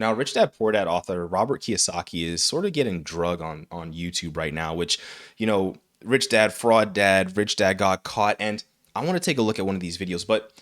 Now, Rich Dad Poor Dad author Robert Kiyosaki is sort of getting drug on YouTube right now, which, you know, Rich Dad, Fraud Dad, Rich Dad got caught. And I want to take a look at one of these videos. But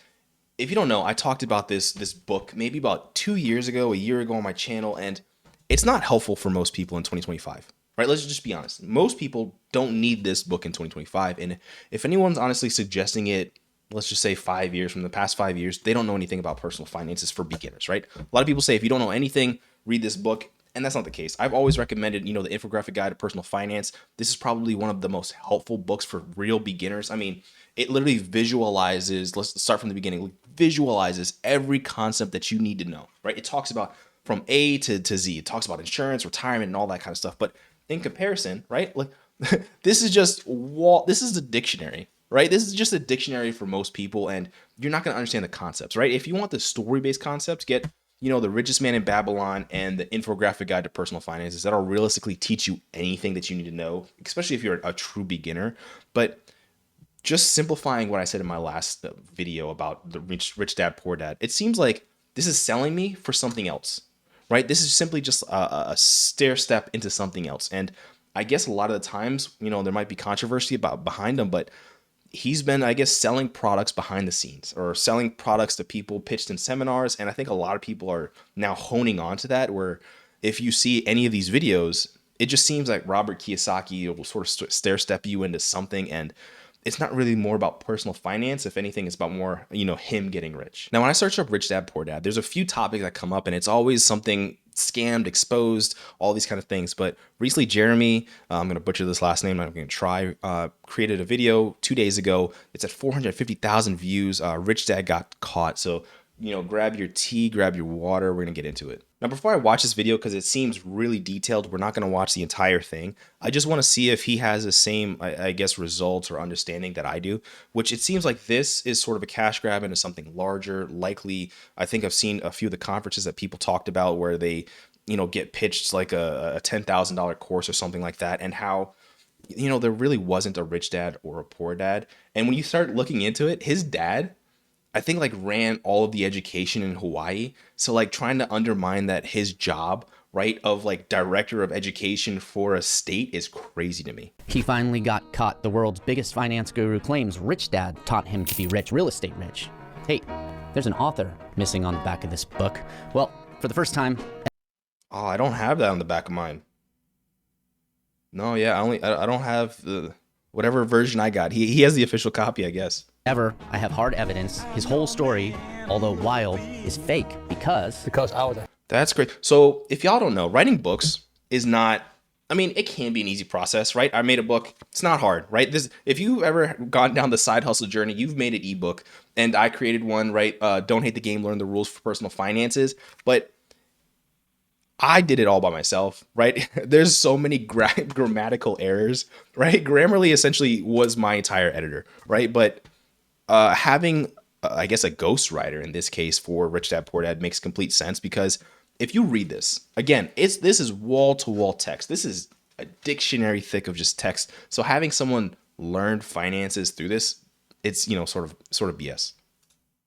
if you don't know, I talked about this book maybe about 2 years ago, a year ago on my channel, and it's not helpful for most people in 2025. Right? Let's just be honest. Most people don't need this book in 2025. And if anyone's honestly suggesting it, let's just say 5 years from the past 5 years, they don't know anything about personal finances for beginners, right? A lot of people say if you don't know anything, read this book. And that's not the case. I've always recommended, the infographic guide to personal finance. This is probably one of the most helpful books for real beginners. I mean, it literally visualizes, let's start from the beginning, visualizes every concept that you need to know, right? It talks about from A to Z. It talks about insurance, retirement, and all that kind of stuff. But in comparison, right? Like this is just this is a dictionary, right? This is just a dictionary for most people, and you're not going to understand the concepts, right? If you want the story-based concepts, get The Richest Man in Babylon and the Infographic Guide to Personal Finances. That'll realistically teach you anything that you need to know, especially if you're a true beginner. But just simplifying what I said in my last video about the Rich Dad Poor Dad, it seems like this is selling me for something else, right? This is simply just a stair step into something else. And I guess a lot of the times, there might be controversy behind them, but he's been, I guess, selling products behind the scenes or selling products to people pitched in seminars. And I think a lot of people are now honing on to that, where if you see any of these videos, it just seems like Robert Kiyosaki will sort of stair step you into something. And it's not really more about personal finance. If anything, it's about more, him getting rich. Now, when I search up Rich Dad Poor Dad, there's a few topics that come up, and it's always something scammed, exposed, all these kind of things. But recently, Jeremy, I'm going to butcher this last name, I'm going to try, created a video 2 days ago. It's at 450,000 views. Rich Dad got caught. So, grab your tea, grab your water. We're going to get into it. Now, before I watch this video, because it seems really detailed, we're not going to watch the entire thing. I just want to see if he has the same, I guess, results or understanding that I do, which it seems like this is sort of a cash grab into something larger. Likely, I think I've seen a few of the conferences that people talked about where they, get pitched like a $10,000 course or something like that, and how, there really wasn't a rich dad or a poor dad. And when you start looking into it, his dad, I think, like, ran all of the education in Hawaii. So like trying to undermine that his job, right, of like director of education for a state is crazy to me. He finally got caught. The world's biggest finance guru claims Rich Dad taught him to be rich, real estate rich. Hey, there's an author missing on the back of this book. Well, for the first time. Oh, I don't have that on the back of mine. No, yeah, I don't have the whatever version I got. He has the official copy, I guess. Ever, I have hard evidence his whole story, although wild, is fake because I was. That's great. So if y'all don't know, writing books is not, I mean, it can be an easy process, right? I made a book. It's not hard, right? If you've ever gone down the side hustle journey, you've made an ebook, and I created one, right? Don't Hate the Game, Learn the Rules for Personal Finances. But I did it all by myself, right? There's so many grammatical errors, right? Grammarly essentially was my entire editor, right? But having, I guess, a ghostwriter in this case for Rich Dad Poor Dad makes complete sense, because if you read this, again, this is wall-to-wall text. This is a dictionary thick of just text. So having someone learn finances through this, it's, sort of BS.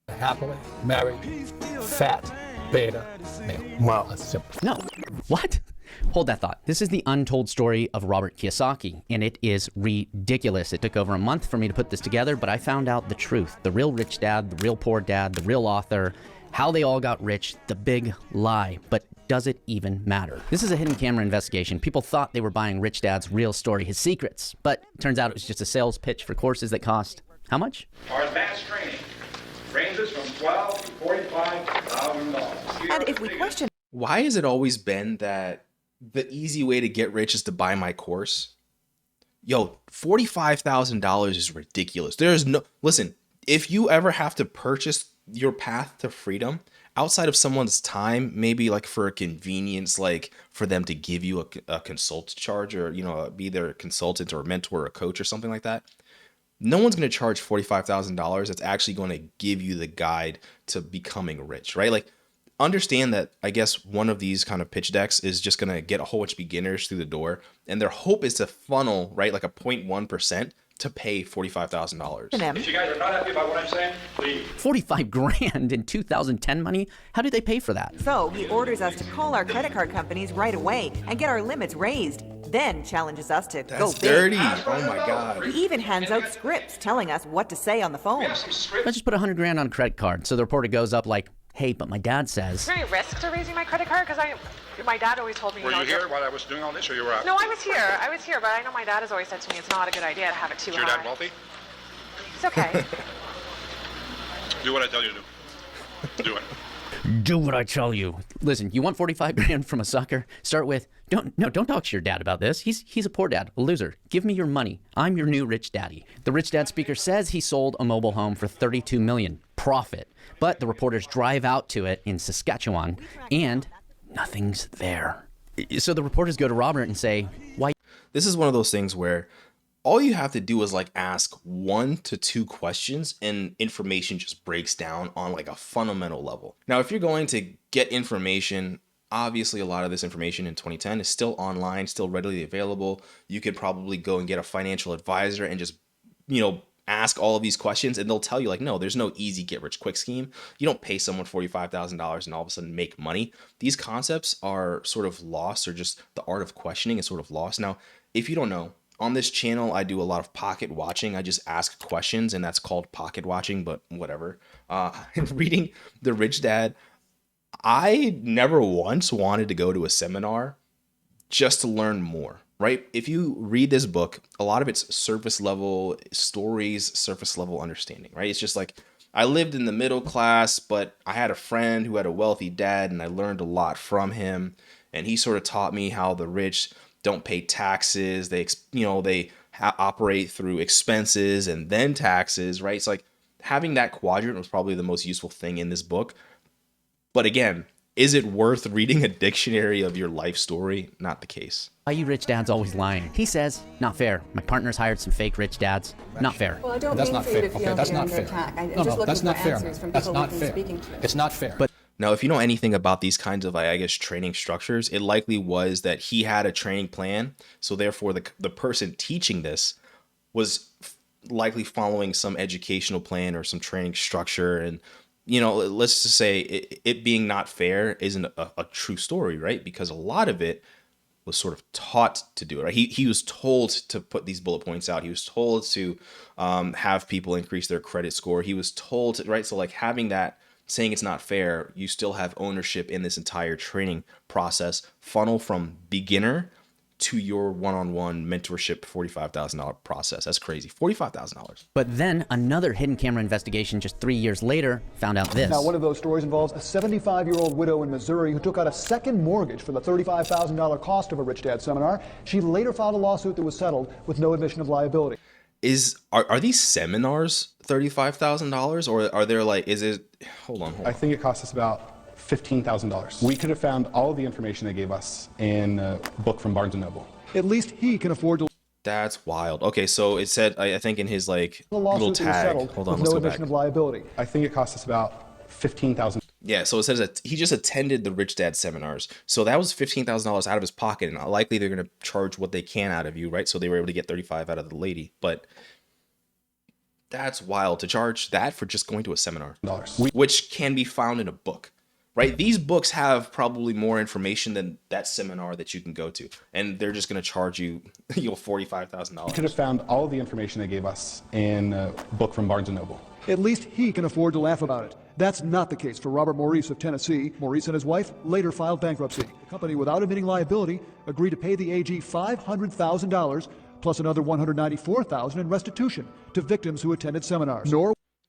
Happily married, fat, beta male. Wow, that's simple. no. What? Hold that thought. This is the untold story of Robert Kiyosaki, and it is ridiculous. It took over a month for me to put this together, but I found out the truth. The real rich dad, the real poor dad, the real author, how they all got rich, the big lie. But does it even matter? This is a hidden camera investigation. People thought they were buying Rich Dad's real story, his secrets, but turns out it was just a sales pitch for courses that cost how much? Our advanced training ranges from $12,000 to $45,000. And if we question Why has it always been that the easy way to get rich is to buy my course? Yo, $45,000 is ridiculous. Listen, if you ever have to purchase your path to freedom outside of someone's time, maybe like for a convenience, like for them to give you a consult charge, or, be their consultant or a mentor or a coach or something like that, no one's going to charge $45,000 that's actually going to give you the guide to becoming rich, right? Like, understand that, I guess, one of these kind of pitch decks is just going to get a whole bunch of beginners through the door, and their hope is to funnel, right, like a 0.1% to pay $45,000. If you guys are not happy about what I'm saying, leave. 45 grand in 2010 money? How do they pay for that? So he orders us to call our credit card companies right away and get our limits raised. Then challenges us to go That's big. dirty. Oh my God. He even hands out scripts telling us what to say on the phone. Some script. Let's just put 100 grand on a credit card. So the reporter goes up like, hey, but my dad says. Is there any risk to raising my credit card? Because my dad always told me. Were you here while I was doing all this, or you were out? No, I was here, but I know my dad has always said to me it's not a good idea to have it too Is your high. dad wealthy? It's okay. Do what I tell you to do. Do it. Do what I tell you. Listen, you want 45 grand from a sucker? Start with, don't talk to your dad about this. He's a poor dad, a loser. Give me your money. I'm your new rich daddy. The rich dad speaker says he sold a mobile home for $32 million. Profit. But the reporters drive out to it in Saskatchewan and nothing's there. So the reporters go to Robert and say, why? This is one of those things where all you have to do is like ask 1 to 2 questions and information just breaks down on like a fundamental level. Now, if you're going to get information, obviously a lot of this information in 2010 is still online, still readily available. You could probably go and get a financial advisor and just, ask all of these questions and they'll tell you like, no, there's no easy get rich quick scheme. You don't pay someone $45,000 and all of a sudden make money. These concepts are sort of lost, or just the art of questioning is sort of lost. Now, if you don't know, on this channel, I do a lot of pocket watching. I just ask questions and that's called pocket watching, but whatever. Reading The Rich Dad, I never once wanted to go to a seminar just to learn more. Right? If you read this book, a lot of it's surface level stories, surface level understanding, right? It's just like, I lived in the middle class, but I had a friend who had a wealthy dad and I learned a lot from him. And he sort of taught me how the rich don't pay taxes. They operate through expenses and then taxes, right? It's like having that quadrant was probably the most useful thing in this book. But again, is it worth reading a dictionary of your life story? Not the case. Why you rich dads always lying? He says, not fair. My partner's hired some fake rich dads. Not fair. Well, I don't That's mean not for you fair. to Okay, feel that's you're not under fair. attack. I'm No, just looking that's for not fair. answers from That's people not we've been fair. speaking to. It's not fair. But Now, if you know anything about these kinds of, I guess, training structures, it likely was that he had a training plan. So therefore, the person teaching this was likely following some educational plan or some training structure. And, let's just say it being not fair isn't a true story, right? Because a lot of it was sort of taught to do it, right? He was told to put these bullet points out. He was told to have people increase their credit score. He was told to, right? So like having that, saying it's not fair, you still have ownership in this entire training process, funnel from beginner to your one-on-one mentorship $45,000 process. That's crazy. $45,000. But then another hidden camera investigation just 3 years later found out this. Now, one of those stories involves a 75-year-old widow in Missouri who took out a second mortgage for the $35,000 cost of a Rich Dad seminar. She later filed a lawsuit that was settled with no admission of liability. Are these seminars $35,000, or are there like, is it, hold on. I think it cost us about $15,000. We could have found all of the information they gave us in a book from Barnes & Noble. At least he can afford to. That's wild. Okay, so it said, I think in his like The little lawsuit that was tag, settled hold on, with let's no go back. admission of liability. I think it cost us about $15,000. Yeah, so it says that he just attended the Rich Dad seminars. So that was $15,000 out of his pocket, and likely they're going to charge what they can out of you, right? So they were able to get 35 out of the lady. But that's wild to charge that for just going to a seminar, which can be found in a book, right? These books have probably more information than that seminar that you can go to, and they're just going to charge you, $45,000. We could have found all of the information they gave us in a book from Barnes & Noble. At least he can afford to laugh about it. That's not the case for Robert Maurice of Tennessee. Maurice and his wife later filed bankruptcy. The company, without admitting liability, agreed to pay the AG $500,000 plus another $194,000 in restitution to victims who attended seminars.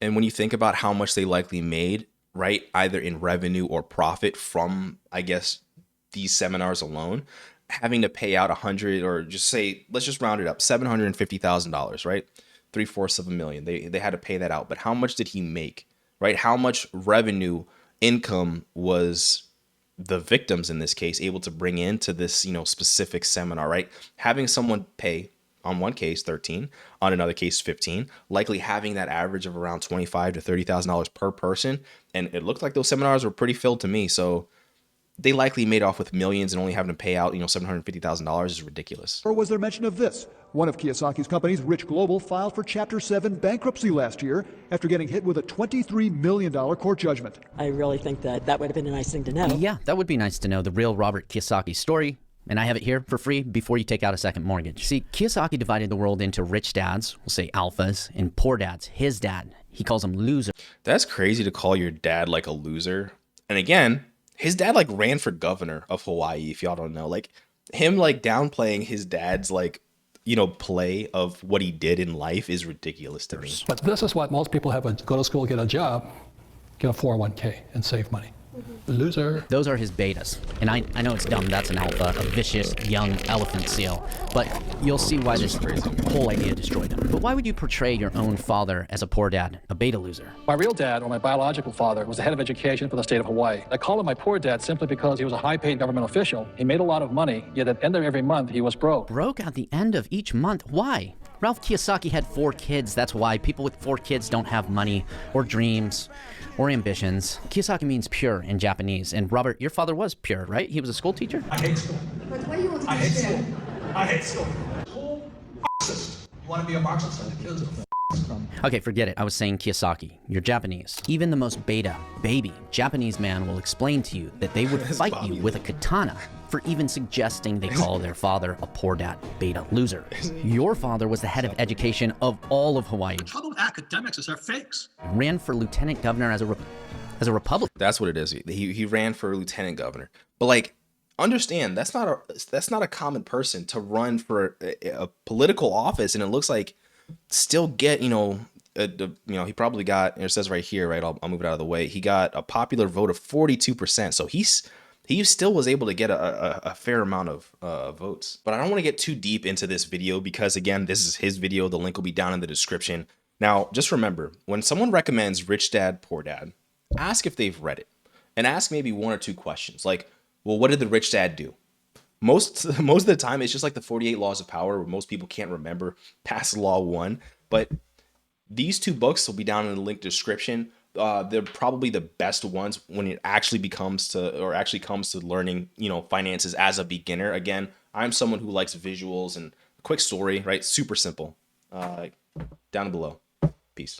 And when you think about how much they likely made, right, either in revenue or profit from, I guess, these seminars alone, having to pay out 100, or just say, let's just round it up, $750,000, right? 3/4 of a million. They had to pay that out. But how much did he make, right? How much revenue income was the victims in this case able to bring into this, specific seminar, right? Having someone pay on one case 13, on another case 15, likely having that average of around $25,000 to $30,000 per person. And it looked like those seminars were pretty filled to me. So they likely made off with millions, and only having to pay out, $750,000 is ridiculous. Or was there mention of this? One of Kiyosaki's companies, Rich Global, filed for Chapter 7 bankruptcy last year after getting hit with a $23 million court judgment. I really think that would have been a nice thing to know. Yeah, that would be nice to know the real Robert Kiyosaki story. And I have it here for free before you take out a second mortgage. See, Kiyosaki divided the world into rich dads, we'll say alphas, and poor dads. His dad, he calls them losers. That's crazy to call your dad like a loser. And again, his dad like ran for governor of Hawaii, if y'all don't know. Like him like downplaying his dad's like, play of what he did in life is ridiculous to me. But this is what most people have: go to school, get a job, get a 401k, and save money. Loser. Those are his betas. And I know it's dumb, that's an alpha, a vicious young elephant seal. But you'll see why this whole idea destroyed him. But why would you portray your own father as a poor dad, a beta loser? My real dad, or my biological father, was the head of education for the state of Hawaii. I call him my poor dad simply because he was a high-paid government official. He made a lot of money, yet at the end of every month, he was broke. Broke at the end of each month? Why? Ralph Kiyosaki had 4 kids. That's why people with 4 kids don't have money or dreams or ambitions. Kiyosaki means pure in Japanese. And Robert, your father was pure, right? He was a school teacher? I hate school. But what do you want to I hate school. I hate school. School, Marxist. You want to be a Marxist? Okay, forget it. I was saying Kiyosaki. You're Japanese. Even the most beta, baby, Japanese man will explain to you that they would fight you with a katana for even suggesting they call their father a poor dad, beta loser. Your father was the head of education of all of Hawaii. The trouble with academics is they're fakes. Ran for lieutenant governor as a Republican. That's what it is. He ran for lieutenant governor. But like, understand, that's not a common person to run for a political office, and it looks like still get, he probably got, it says right here, right, I'll move it out of the way. He got a popular vote of 42%. So he still was able to get a fair amount of votes. But I don't want to get too deep into this video because, again, this is his video. The link will be down in the description. Now, just remember, when someone recommends Rich Dad, Poor Dad, ask if they've read it and ask maybe 1 or 2 questions. Like, well, what did the rich dad do? Most of the time, it's just like the 48 Laws of Power, where most people can't remember past Law 1. But these 2 books will be down in the link description. They're probably the best ones when it actually comes to learning, finances as a beginner. Again, I'm someone who likes visuals and a quick story, right? Super simple. Down below. Peace.